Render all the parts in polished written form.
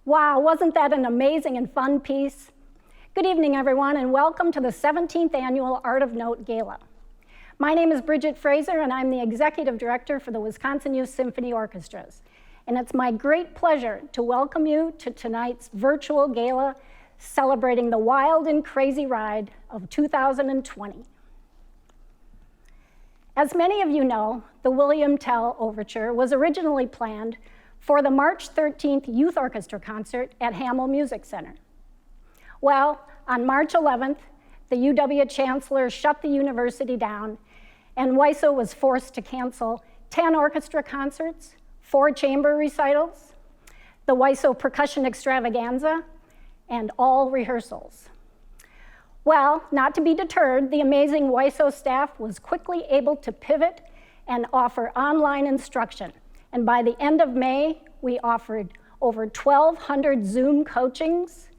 Wow, wasn't that an amazing and fun piece? Good evening, everyone, and welcome to the 17th Annual Art of Note Gala. My name is Bridget Fraser, and I'm the Executive Director for the Wisconsin Youth Symphony Orchestras. And it's my great pleasure to welcome you to tonight's virtual gala celebrating the wild and crazy ride of 2020. As many of you know, the William Tell Overture was originally planned for the March 13th Youth Orchestra concert at Hamel Music Center. Well, on March 11th, the UW Chancellor shut the university down, and WYSO was forced to cancel 10 orchestra concerts, 4 chamber recitals, the WYSO Percussion Extravaganza, and all rehearsals. Well, not to be deterred, the amazing WYSO staff was quickly able to pivot and offer online instruction. And by the end of May, we offered over 1,200 Zoom coachings,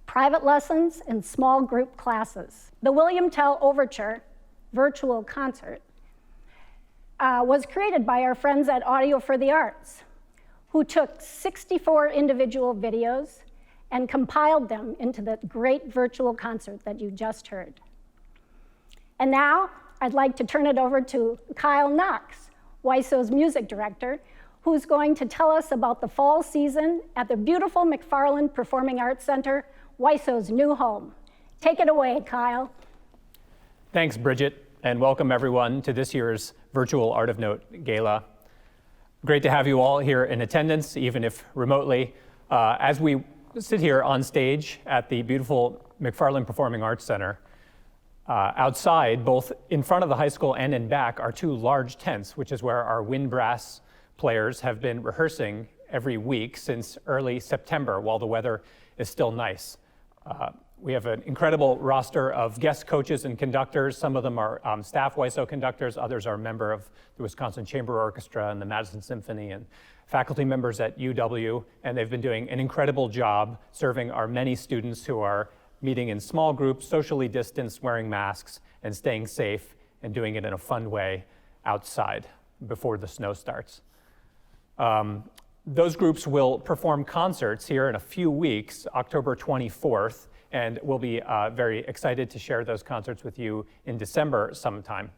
private lessons, and small group classes. The William Tell Overture virtual concert was created by our friends at Audio for the Arts, who took 64 individual videos and compiled them into the great virtual concert that you just heard. And now, I'd like to turn it over to Kyle Knox, WYSO's music director, who's going to tell us about the fall season at the beautiful McFarland Performing Arts Center, WYSO's new home. Take it away, Kyle. Thanks, Bridget, and welcome everyone to this year's virtual Art of Note Gala. Great to have you all here in attendance, even if remotely, as we sit here on stage at the beautiful McFarland Performing Arts Center. Outside, both in front of the high school and in back, are 2 large tents, which is where our wind brass players have been rehearsing every week since early September while the weather is still nice. We have an incredible roster of guest coaches and conductors. Some of them are staff WYSO conductors, others are a member of the Wisconsin Chamber Orchestra and the Madison Symphony, and faculty members at UW, and they've been doing an incredible job serving our many students who are meeting in small groups, socially distanced, wearing masks, and staying safe, and doing it in a fun way outside before the snow starts. Those groups will perform concerts here in a few weeks, October 24th, and we'll be very excited to share those concerts with you in December sometime.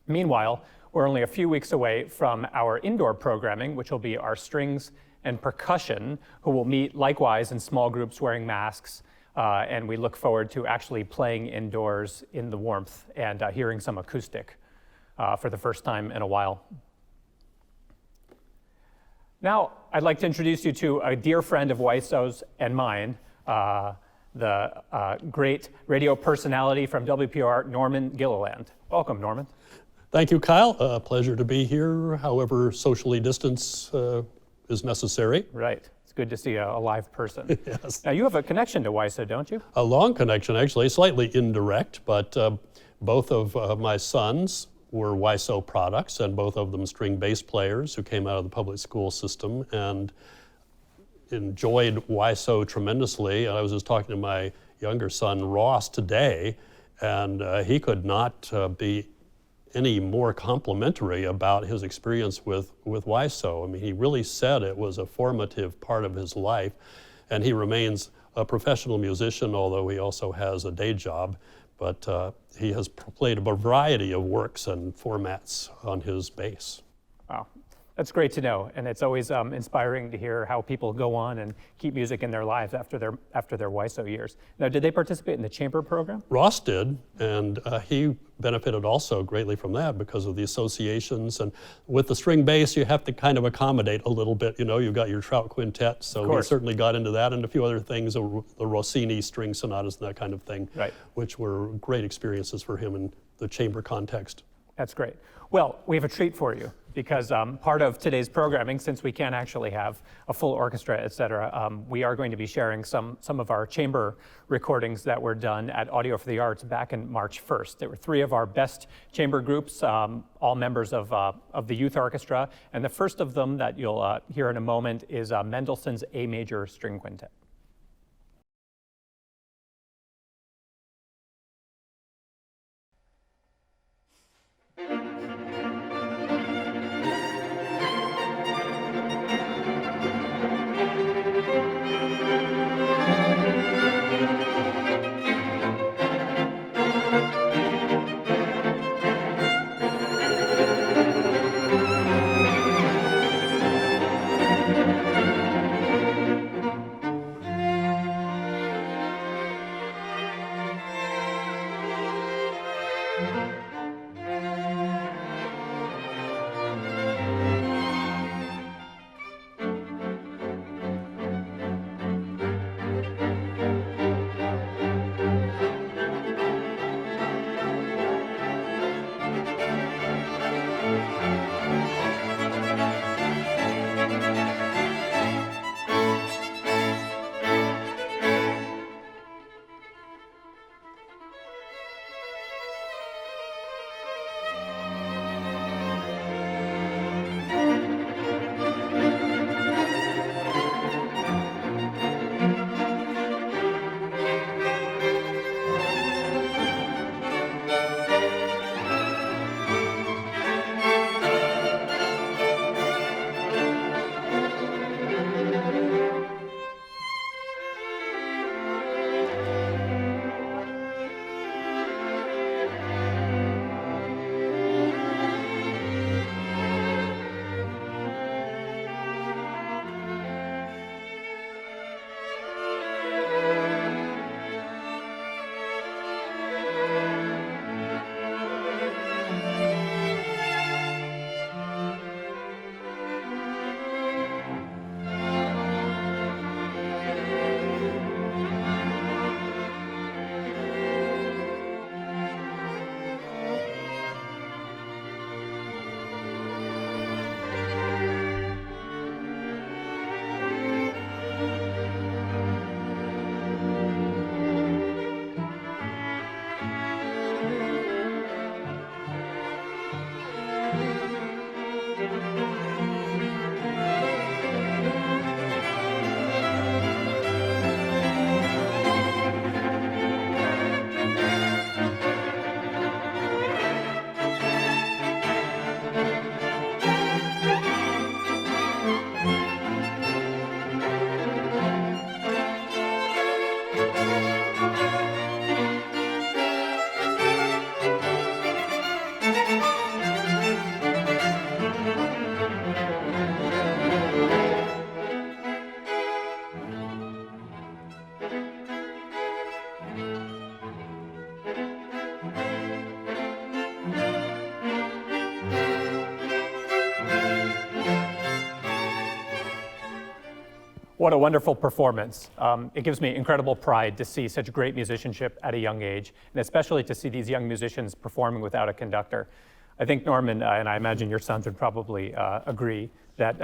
Meanwhile, we're only a few weeks away from our indoor programming, which will be our strings and percussion, who will meet likewise in small groups wearing masks, and we look forward to actually playing indoors in the warmth and hearing some acoustic for the first time in a while. Now, I'd like to introduce you to a dear friend of WYSO's and mine, the great radio personality from WPR, Norman Gilliland. Welcome, Norman. Thank you, Kyle. A pleasure to be here, however socially distance is necessary. Right. It's good to see a live person. Yes. Now, you have a connection to WYSO, don't you? A long connection, actually, slightly indirect, but both of my sons were WYSO products, and both of them string bass players who came out of the public school system and enjoyed WYSO tremendously. And I was just talking to my younger son, Ross, today, and he could not be any more complimentary about his experience with WYSO. I mean, he really said it was a formative part of his life, and he remains a professional musician, although he also has a day job. But he has played a variety of works and formats on his bass. Wow, that's great to know, and it's always inspiring to hear how people go on and keep music in their lives after their WYSO years. Now, did they participate in the chamber program? Ross did, and he benefited also greatly from that because of the associations. And with the string bass, you have to kind of accommodate a little bit. You know, you've got your Trout Quintet, so he certainly got into that, and a few other things, the Rossini string sonatas and that kind of thing, right, which were great experiences for him in the chamber context. That's great. Well, we have a treat for you because part of today's programming, since we can't actually have a full orchestra, et cetera, we are going to be sharing some of our chamber recordings that were done at Audio for the Arts back in March 1st. There were 3 of our best chamber groups, all members of the youth orchestra, and the first of them that you'll hear in a moment is Mendelssohn's A Major String Quintet. What a wonderful performance. It gives me incredible pride to see such great musicianship at a young age, and especially to see these young musicians performing without a conductor. I think Norman, and I imagine your sons would probably agree, that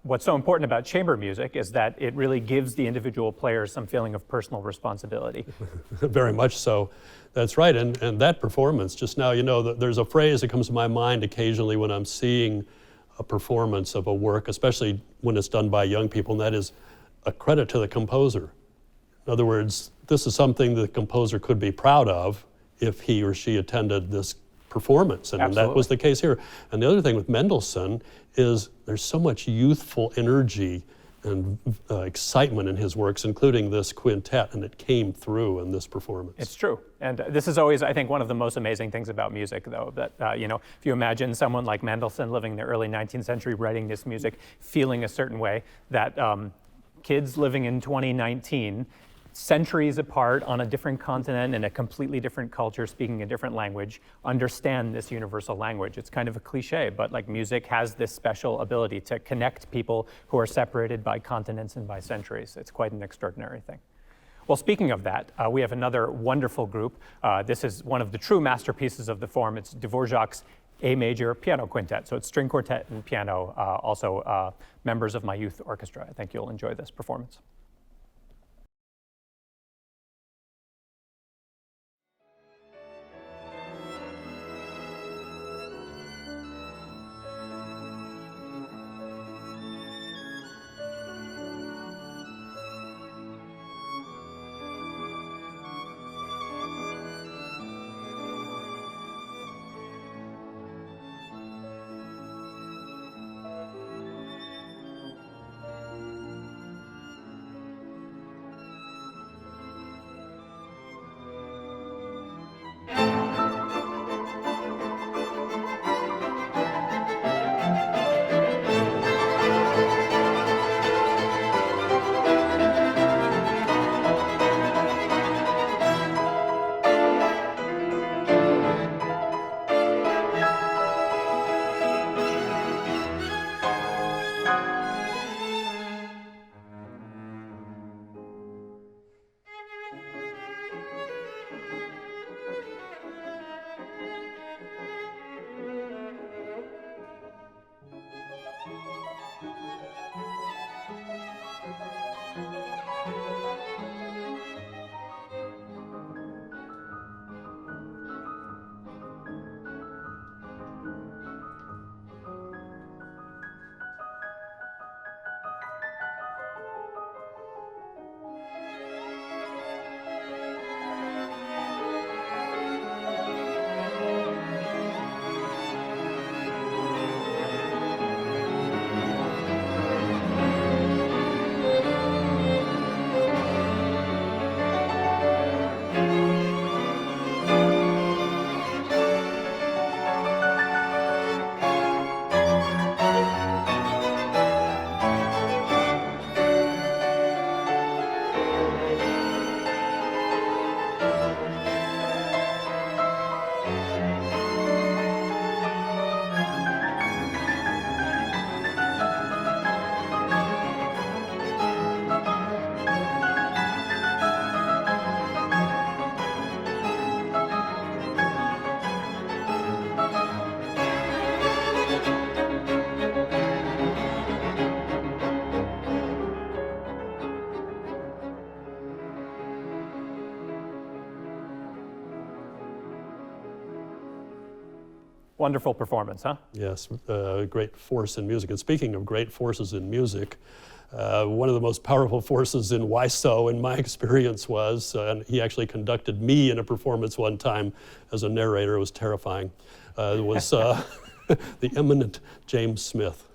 what's so important about chamber music is that it really gives the individual players some feeling of personal responsibility. Very much so. That's right, and that performance just now, there's a phrase that comes to my mind occasionally when I'm seeing a performance of a work, especially when it's done by young people, and that is a credit to the composer. In other words, this is something the composer could be proud of if he or she attended this performance, and that was the case here. And the other thing with Mendelssohn is there's so much youthful energy and excitement in his works, including this quintet, and it came through in this performance. It's true, and this is always, I think, one of the most amazing things about music, though, that, if you imagine someone like Mendelssohn living in the early 19th century, writing this music, feeling a certain way, that kids living in 2019, centuries apart on a different continent in a completely different culture, speaking a different language, understand this universal language. It's kind of a cliche, but like music has this special ability to connect people who are separated by continents and by centuries. It's quite an extraordinary thing. Well, speaking of that, we have another wonderful group. This is one of the true masterpieces of the form. It's Dvorak's A major piano quintet. So it's string quartet and piano, also members of my youth orchestra. I think you'll enjoy this performance. Wonderful performance, huh? Yes, great force in music. And speaking of great forces in music, one of the most powerful forces in WYSO, in my experience, was, and he actually conducted me in a performance one time as a narrator. It was terrifying. It was the eminent James Smith.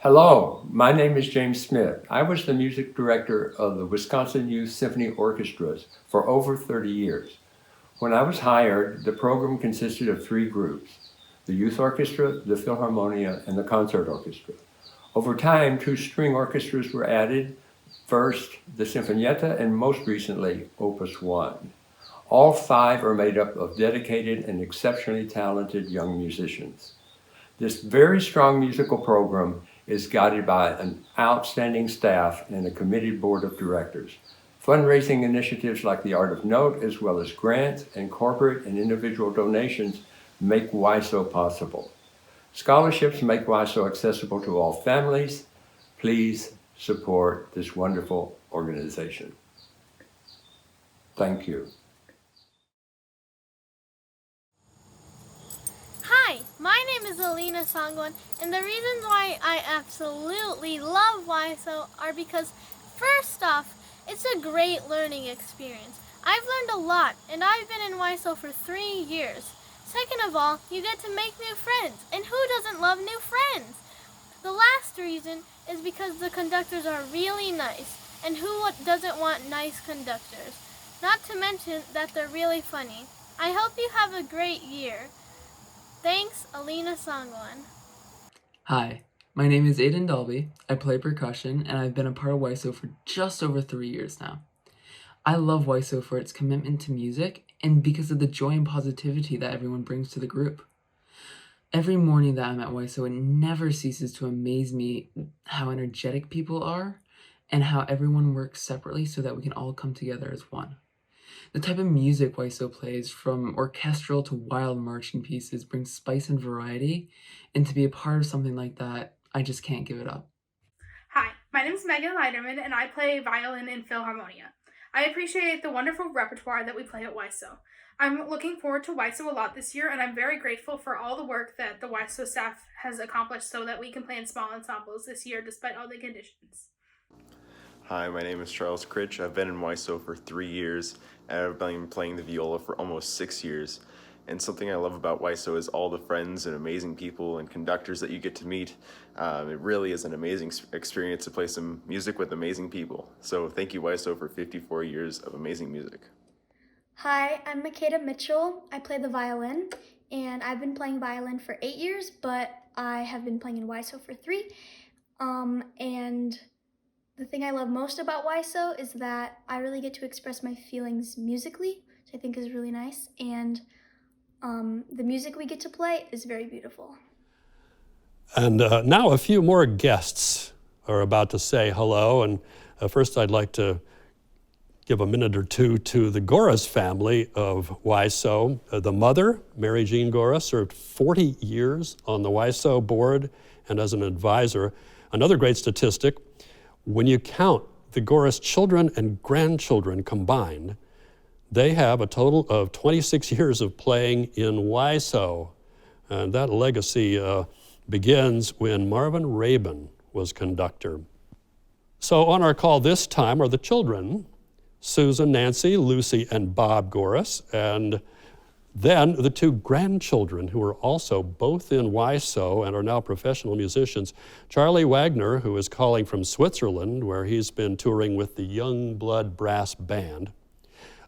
Hello, my name is James Smith. I was the music director of the Wisconsin Youth Symphony Orchestras for over 30 years. When I was hired, the program consisted of 3 groups: the youth orchestra, the Philharmonia, and the concert orchestra. Over time, 2 string orchestras were added, first the Sinfonietta and most recently Opus 1. All 5 are made up of dedicated and exceptionally talented young musicians. This very strong musical program is guided by an outstanding staff and a committed board of directors. Fundraising initiatives like the Art of Note, as well as grants and corporate and individual donations, make WYSO possible. Scholarships make WYSO accessible to all families. Please support this wonderful organization. Thank you. Hi, my name is Alina Sangwan, and the reasons why I absolutely love WYSO are because, first off, it's a great learning experience. I've learned a lot, and I've been in WYSO for 3 years. Second of all, you get to make new friends, and who doesn't love new friends? The last reason is because the conductors are really nice, and who doesn't want nice conductors? Not to mention that they're really funny. I hope you have a great year. Thanks, Alina Sangwan. Hi, my name is Aiden Dolby. I play percussion, and I've been a part of WYSO for just over 3 years now. I love WYSO for its commitment to music and because of the joy and positivity that everyone brings to the group. Every morning that I'm at WYSO, it never ceases to amaze me how energetic people are and how everyone works separately so that we can all come together as one. The type of music WYSO plays, from orchestral to wild marching pieces, brings spice and variety, and to be a part of something like that, I just can't give it up. Hi, my name is Megan Leiderman, and I play violin in Philharmonia. I appreciate the wonderful repertoire that we play at WYSO. I'm looking forward to WYSO a lot this year, and I'm very grateful for all the work that the WYSO staff has accomplished so that we can play in small ensembles this year despite all the conditions. Hi, my name is Charles Critch. I've been in WYSO for 3 years, and I've been playing the viola for almost 6 years. And something I love about WYSO is all the friends and amazing people and conductors that you get to meet. It really is an amazing experience to play some music with amazing people. So thank you, WYSO, for 54 years of amazing music. Hi, I'm Makeda Mitchell. I play the violin, and I've been playing violin for 8 years, but I have been playing in WYSO for 3. And the thing I love most about WYSO is that I really get to express my feelings musically, which I think is really nice, and the music we get to play is very beautiful. And now a few more guests are about to say hello. And first I'd like to give a minute or two to the Goras family of WYSO. The mother, Mary Jean Gora, served 40 years on the WYSO board and as an advisor. Another great statistic, when you count the Goras children and grandchildren combined, they have a total of 26 years of playing in WYSO. And that legacy begins when Marvin Rabin was conductor. So on our call this time are the children, Susan, Nancy, Lucy, and Bob Goras, and then the 2 grandchildren who are also both in WYSO and are now professional musicians. Charlie Wagner, who is calling from Switzerland, where he's been touring with the Young Blood Brass Band.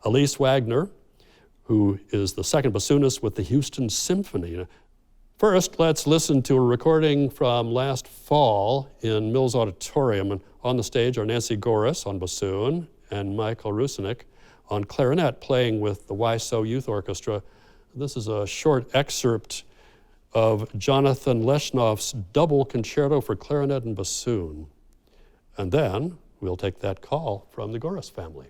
Elise Wagner, who is the second bassoonist with the Houston Symphony. First, let's listen to a recording from last fall in Mills Auditorium. And on the stage are Nancy Goras on bassoon and Michael Rusinek on clarinet, playing with the WYSO Youth Orchestra. This is a short excerpt of Jonathan Leshnoff's double concerto for clarinet and bassoon. And then we'll take that call from the Goras family.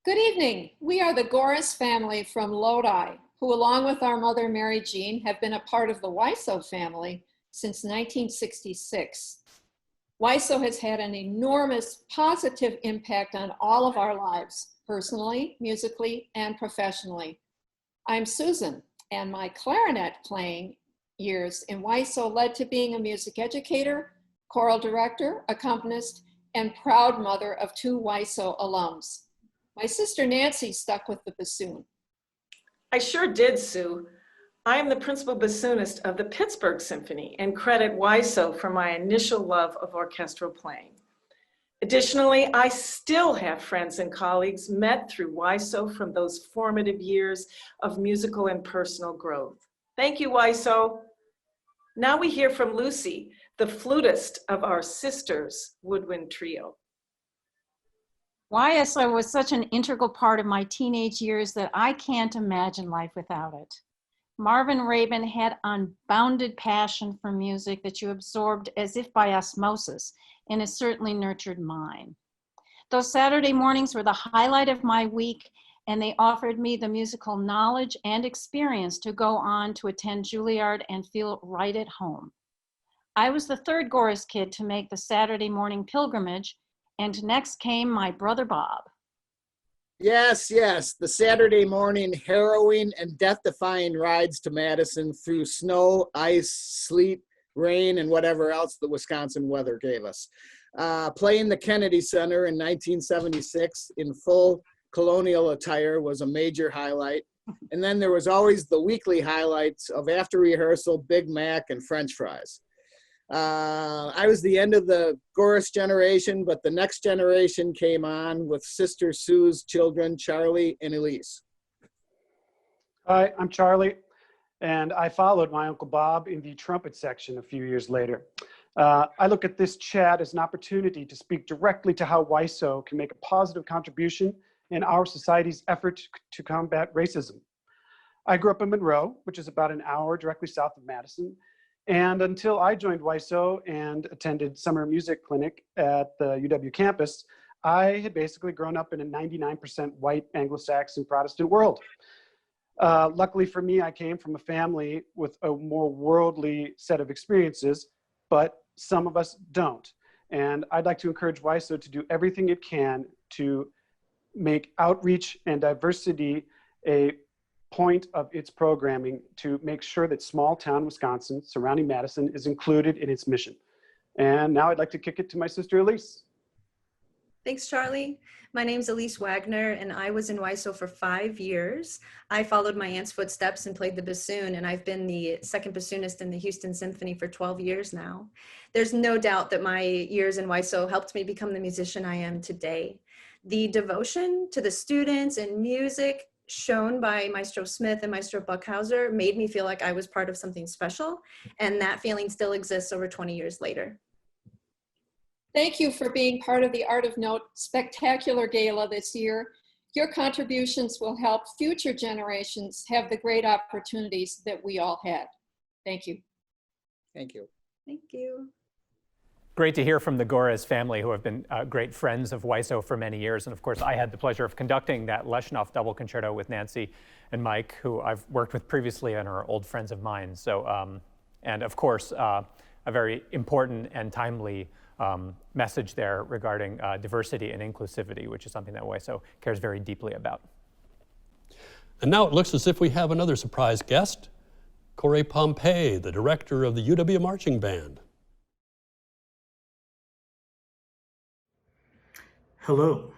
Good evening. We are the Goris family from Lodi, who along with our mother, Mary Jean, have been a part of the WYSO family since 1966. WYSO has had an enormous positive impact on all of our lives, personally, musically, and professionally. I'm Susan, and my clarinet playing years in WYSO led to being a music educator, choral director, accompanist, and proud mother of 2 WYSO alums. My sister Nancy stuck with the bassoon. I sure did, Sue. I am the principal bassoonist of the Pittsburgh Symphony and credit WYSO for my initial love of orchestral playing. Additionally, I still have friends and colleagues met through WYSO from those formative years of musical and personal growth. Thank you, WYSO. Now we hear from Lucy, the flutist of our Sisters Woodwind Trio. WYSO was such an integral part of my teenage years that I can't imagine life without it. Marvin Rabin had unbounded passion for music that you absorbed as if by osmosis, and it certainly nurtured mine. Those Saturday mornings were the highlight of my week, and they offered me the musical knowledge and experience to go on to attend Juilliard and feel right at home. I was the 3rd Goris kid to make the Saturday morning pilgrimage, and next came my brother Bob. Yes, the Saturday morning harrowing and death-defying rides to Madison through snow, ice, sleet, rain, and whatever else the Wisconsin weather gave us. Playing the Kennedy Center in 1976 in full colonial attire was a major highlight. And then there was always the weekly highlights of after rehearsal, Big Mac and French fries. I was the end of the Goris generation, but the next generation came on with Sister Sue's children, Charlie and Elise. Hi, I'm Charlie, and I followed my Uncle Bob in the trumpet section a few years later. I look at this chat as an opportunity to speak directly to how WYSO can make a positive contribution in our society's effort to combat racism. I grew up in Monroe, which is about an hour directly south of Madison. And until I joined WYSO and attended summer music clinic at the UW campus, I had basically grown up in a 99% white Anglo-Saxon Protestant world. Luckily for me, I came from a family with a more worldly set of experiences, but some of us don't. And I'd like to encourage WYSO to do everything it can to make outreach and diversity a point of its programming to make sure that small town Wisconsin surrounding Madison is included in its mission. And now I'd like to kick it to my sister Elise. Thanks, Charlie. My name's Elise Wagner, and I was in WYSO for 5 years. I followed my aunt's footsteps and played the bassoon, and I've been the 2nd bassoonist in the Houston Symphony for 12 years now. There's no doubt that my years in WYSO helped me become the musician I am today. The devotion to the students and music shown by Maestro Smith and Maestro Buckhauser made me feel like I was part of something special, and that feeling still exists over 20 years later. Thank you for being part of the Art of Note spectacular gala this year. Your contributions will help future generations have the great opportunities that we all had. Thank you. Thank you. Thank you. Great to hear from the Goris family, who have been great friends of WYSO for many years. And of course, I had the pleasure of conducting that Leshnoff double concerto with Nancy and Mike, who I've worked with previously and are old friends of mine. So, and of course, a very important and timely message there regarding diversity and inclusivity, which is something that WYSO cares very deeply about. And now it looks as if we have another surprise guest, Corey Pompey, the director of the UW Marching Band. Hello,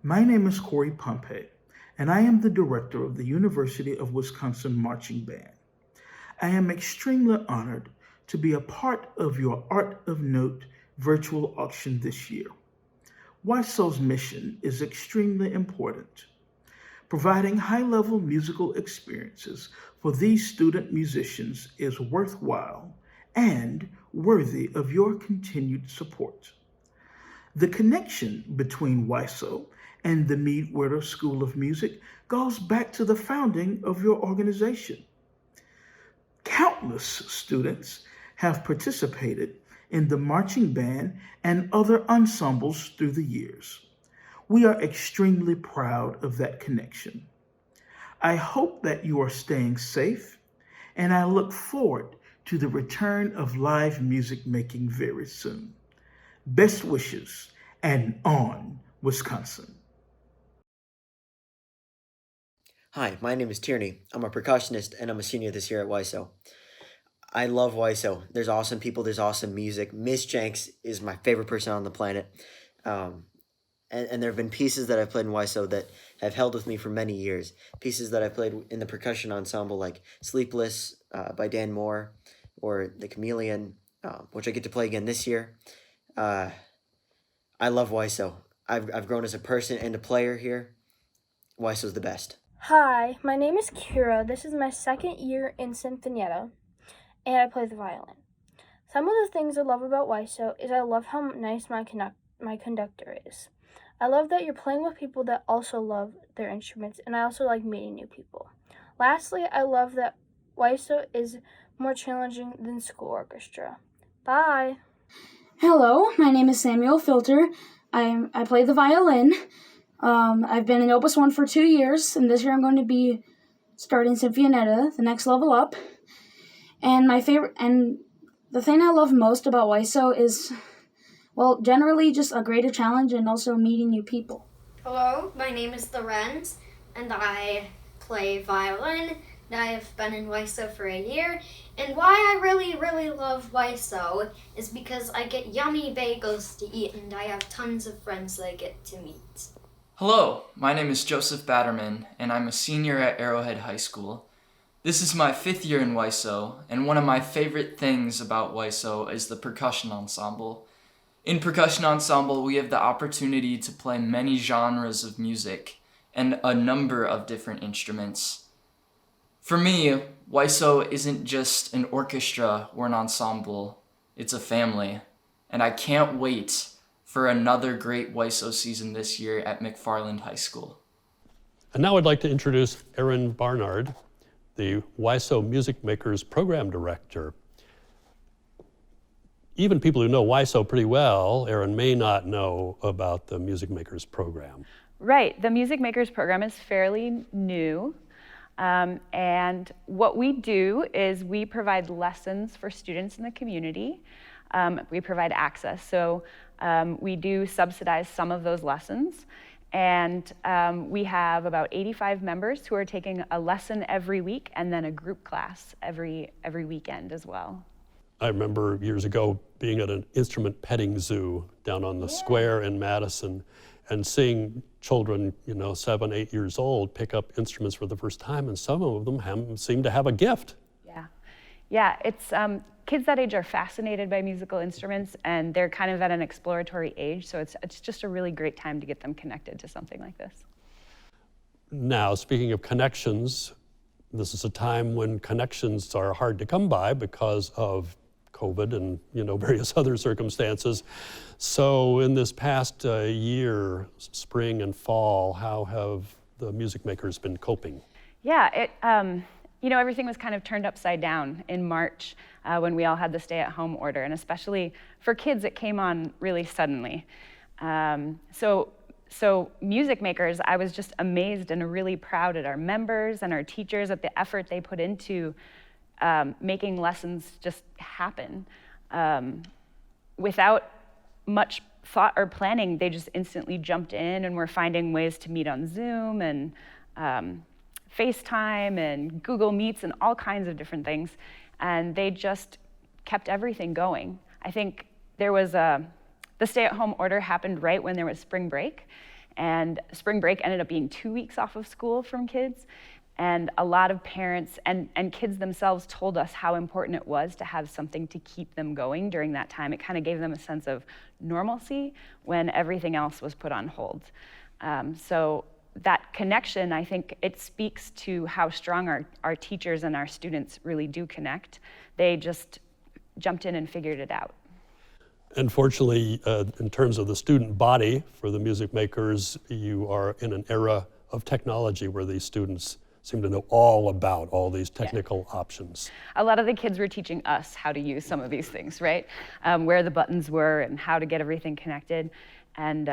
my name is Corey Pompey, and I am the director of the University of Wisconsin Marching Band. I am extremely honored to be a part of your Art of Note virtual auction this year. WYSO's mission is extremely important. Providing high-level musical experiences for these student musicians is worthwhile and worthy of your continued support. The connection between WYSO and the Meade-Werder School of Music goes back to the founding of your organization. Countless students have participated in the marching band and other ensembles through the years. We are extremely proud of that connection. I hope that you are staying safe, and I look forward to the return of live music making very soon. Best wishes, and on, Wisconsin. Hi, my name is Tierney. I'm a percussionist and I'm a senior this year at WYSO. I love WYSO. There's awesome people, there's awesome music. Miss Jenks is my favorite person on the planet. And there have been pieces that I've played in WYSO that have held with me for many years. Pieces that I've played in the percussion ensemble like Sleepless by Dan Moore or The Chameleon, which I get to play again this year. I love WYSO. I've grown as a person and a player here. WYSO's the best. Hi, my name is Kira. This is my second year in Sinfonietta, and I play the violin. Some of the things I love about WYSO is I love how nice my conductor is. I love that you're playing with people that also love their instruments, and I also like meeting new people. Lastly, I love that WYSO is more challenging than school orchestra. Bye! Hello, my name is Samuel Filter. I play the violin. I've been in Opus 1 for 2 years, and this year I'm going to be starting Sinfonietta, the next level up. And the thing I love most about WYSO is, well, generally just a greater challenge and also meeting new people. Hello, my name is Lorenz, and I play violin. I've been in WYSO for a year, and why I really, really love WYSO is because I get yummy bagels to eat, and I have tons of friends that I get to meet. Hello, my name is Joseph Batterman, and I'm a senior at Arrowhead High School. This is my 5th year in WYSO, and one of my favorite things about WYSO is the percussion ensemble. In percussion ensemble, we have the opportunity to play many genres of music and a number of different instruments. For me, WYSO isn't just an orchestra or an ensemble, it's a family, and I can't wait for another great WYSO season this year at McFarland High School. And now I'd like to introduce Erin Barnard, the WYSO Music Makers Program Director. Even people who know WYSO pretty well, Erin, may not know about the Music Makers Program. Right, the Music Makers Program is fairly new. And what we do is we provide lessons for students in the community. We provide access. So we do subsidize some of those lessons. And we have about 85 members who are taking a lesson every week and then a group class every weekend as well. I remember years ago being at an instrument petting zoo down on the square in Madison and seeing children, 7, 8 years old, pick up instruments for the first time, and some of them seem to have a gift. Yeah, it's kids that age are fascinated by musical instruments, and they're kind of at an exploratory age, so it's just a really great time to get them connected to something like this. Now, speaking of connections, this is a time when connections are hard to come by because of COVID and various other circumstances. So in this past year, spring and fall, how have the music makers been coping? Yeah, everything was kind of turned upside down in March when we all had the stay-at-home order, and especially for kids, it came on really suddenly. So music makers, I was just amazed and really proud at our members and our teachers at the effort they put into making lessons just happen. Without much thought or planning, they just instantly jumped in and were finding ways to meet on Zoom and FaceTime and Google Meets and all kinds of different things. And they just kept everything going. I think there was the stay-at-home order happened right when there was spring break. And spring break ended up being 2 weeks off of school from kids. And a lot of parents and kids themselves told us how important it was to have something to keep them going during that time. It kind of gave them a sense of normalcy when everything else was put on hold. So that connection, I think it speaks to how strong our teachers and our students really do connect. They just jumped in and figured it out. And fortunately, in terms of the student body for the music makers, you are in an era of technology where these students seem to know all about all these technical options. A lot of the kids were teaching us how to use some of these things, right? Where the buttons were and how to get everything connected. And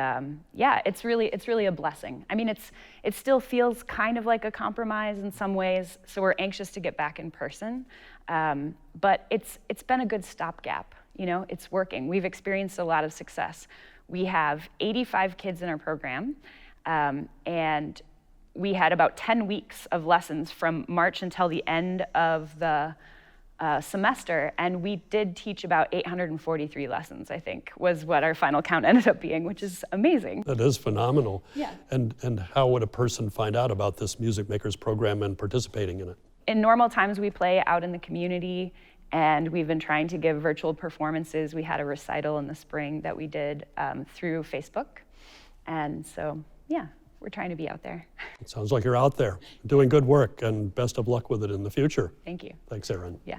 yeah, it's really a blessing. I mean, it still feels kind of like a compromise in some ways, so we're anxious to get back in person. But it's been a good stopgap. You know, it's working. We've experienced a lot of success. We have 85 kids in our program, and we had about 10 weeks of lessons from March until the end of the semester, and we did teach about 843 lessons, I think, was what our final count ended up being, which is amazing. That is phenomenal. Yeah. And how would a person find out about this Music Makers program and participating in it? In normal times, we play out in the community, and we've been trying to give virtual performances. We had a recital in the spring that we did through Facebook. And so, yeah, we're trying to be out there. It sounds like you're out there doing good work, and best of luck with it in the future. Thank you. Thanks, Erin. Yeah.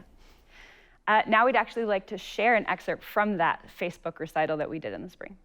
Now we'd actually like to share an excerpt from that Facebook recital that we did in the spring.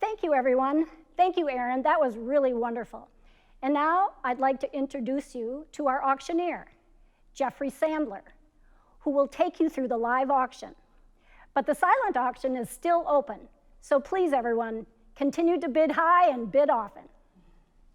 Thank you, everyone. Thank you, Aaron. That was really wonderful. And now I'd like to introduce you to our auctioneer, Jeffrey Sandler, who will take you through the live auction. But the silent auction is still open, so please, everyone, continue to bid high and bid often.